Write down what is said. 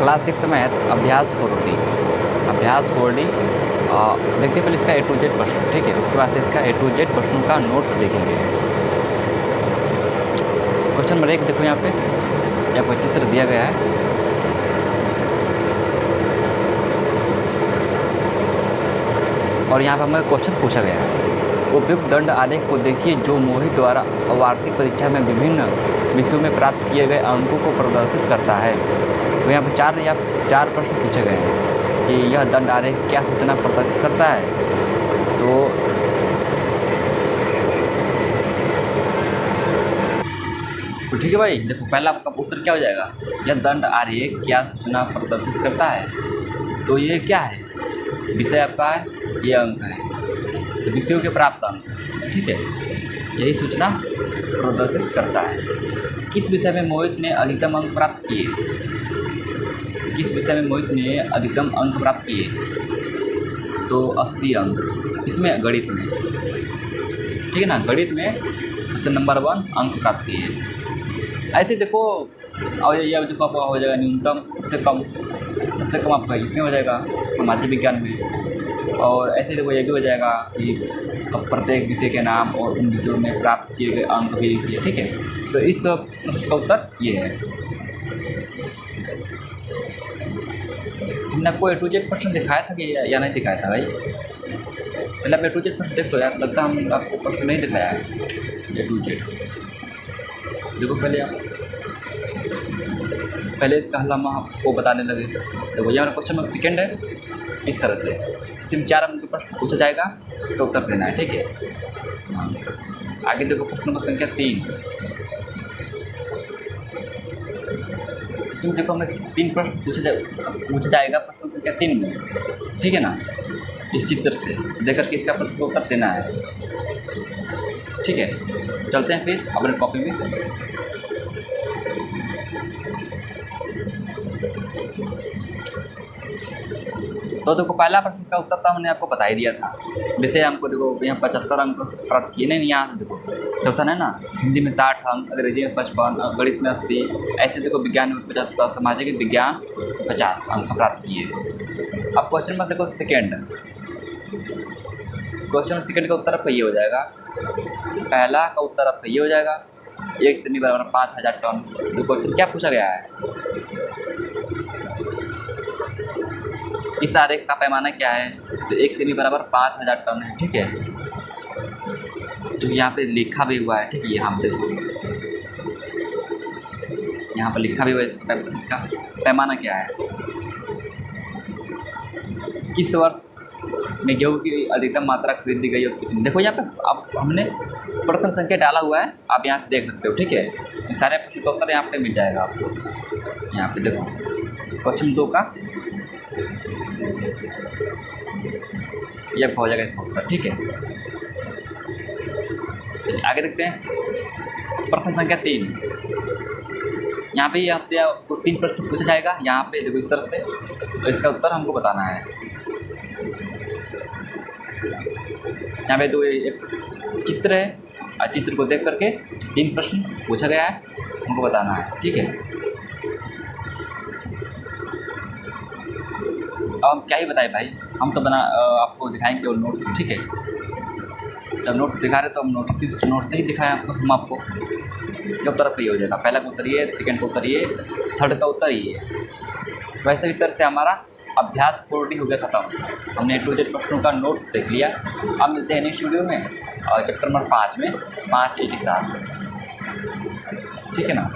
Class 6 में है अभ्यास 4D। अभ्यास 4D देखते हैं पहले इसका A to Z प्रश्न, ठीक है। उसके बाद से इसका A to Z प्रश्नों का नोट्स देखेंगे। क्वेश्चन नंबर 1 देखो, यहाँ पे आपको चित्र दिया गया है। और यहाँ पर हमें क्वेश्चन पूछा गया है, उपयुक्त दंड आलेख को देखिए जो मोहित द्वारा वार्षिक परीक्षा में विभिन्न विषयों में प्राप्त किए गए अंकों को प्रदर्शित करता है। तो यहाँ पर चार प्रश्न पूछे गए हैं कि यह दंड आलेख क्या सूचना प्रदर्शित करता है। तो ठीक है भाई, देखो पहला आपका उत्तर क्या हो जाएगा, यह दंड आलेख क्या सूचना प्रदर्शित करता है। तो ये क्या है, विषय आपका है, ये अंक है, तो विषयों के प्राप्त अंक, ठीक है, यही सूचना प्रदर्शित करता है। किस विषय में मोहित ने अधिकतम अंक प्राप्त किए, किस विषय में मोहित ने अधिकतम अंक प्राप्त किए, तो 80 अंक, इसमें गणित में, ठीक है ना, गणित में सबसे नंबर 1 अंक प्राप्त किए। ऐसे देखो, और ये देखो आपका हो जाएगा न्यूनतम सबसे कम आपका इसमें हो जाएगा सामाजिक विज्ञान में। और ऐसे देखो ये भी हो जाएगा कि अब प्रत्येक विषय के नाम और उन विषयों में प्राप्त किए गए अंक भी लिखिए, ठीक है। तो इस प्रश्न का उत्तर ये है। हमने आपको A to Z प्रश्न दिखाया था कि या नहीं दिखाया था भाई? पहले आप A to Z प्रश्न देख लो यार, लगता है हम आपको प्रश्न नहीं दिखाया है A to Z। देखो पहले इसका हल हम आपको बताने लगे। देखो यहाँ क्वेश्चन नंबर 2 है, इस तरह से इसमें 4 अंक प्रश्न पूछा जाएगा, इसका उत्तर देना है, ठीक है। आगे देखो प्रश्न नंबर संख्या 3। इसमें देखो हमें 3 प्रश्न पूछा जाएगा प्रश्न संख्या 3 में, ठीक है ना। इस चित्र से देख करके इसका प्रश्न का उत्तर देना है, ठीक है। चलते हैं फिर अपने कॉपी में। तो देखो पहला प्रश्न का उत्तर था, मैंने आपको बता ही दिया था। वैसे हमको देखो यहाँ 75 अंक प्राप्त किए, नहीं यहाँ से देखो चौथा है ना, हिंदी में 60 अंक, अंग्रेजी में 55, गणित में 80, ऐसे देखो विज्ञान में 75, सामाजिक विज्ञान 50 अंक प्राप्त किए। अब क्वेश्चन नंबर देखो 2, क्वेश्चन नंबर 2 का उत्तर आपका ये हो जाएगा। पहला का उत्तर आपका ये हो जाएगा, 1 सेमी बराबर 5000 टन। तो क्वेश्चन क्या पूछा गया है, इस आरेख का पैमाना क्या है, तो 1 सेमी बराबर 5000 टन है, ठीक है। जो यहाँ पे लिखा भी हुआ है, ठीक है, यहाँ पे देखो यहाँ पर लिखा भी हुआ है इसका पैमाना क्या है। किस वर्ष में गेहूँ की अधिकतम मात्रा खरीदी गई और कितनी। देखो यहाँ पे अब हमने प्रश्न संख्या डाला हुआ है, आप यहाँ से देख सकते हो, ठीक है। इन सारे प्रश्न का उत्तर यहाँ पे मिल जाएगा आपको। यहाँ पे देखो क्वेश्चन 2 का यह हो जाएगा इसका उत्तर, ठीक है। चलिए आगे देखते हैं प्रश्न संख्या 3। यहाँ पे आपसे आपको 3 प्रश्न पूछा जाएगा, यहाँ पे देखो इस तरह से, तो इसका उत्तर हमको बताना है। यहाँ पे तो एक चित्र है, और चित्र को देख करके 3 प्रश्न पूछा गया है, हमको बताना है, ठीक है। अब हम क्या ही बताएं भाई, हम तो आपको दिखाएंगे केवल नोट्स, ठीक है। जब नोट्स दिखा रहे तो हम नोट्स से ही दिखाएं आपको, हम आपको। इसका उत्तर आपका ये हो जाएगा, पहला का उत्तर ये, 2nd का उत्तर ये, 3rd का उत्तर ये। वैसे भी तरह से हमारा अभ्यास 4D हो गया खत्म। हमने A to Z प्रश्नों का नोट्स देख लिया। अब मिलते हैं नेक्स्ट वीडियो में और चैप्टर नंबर 5 में 5A के साथ, ठीक है ना।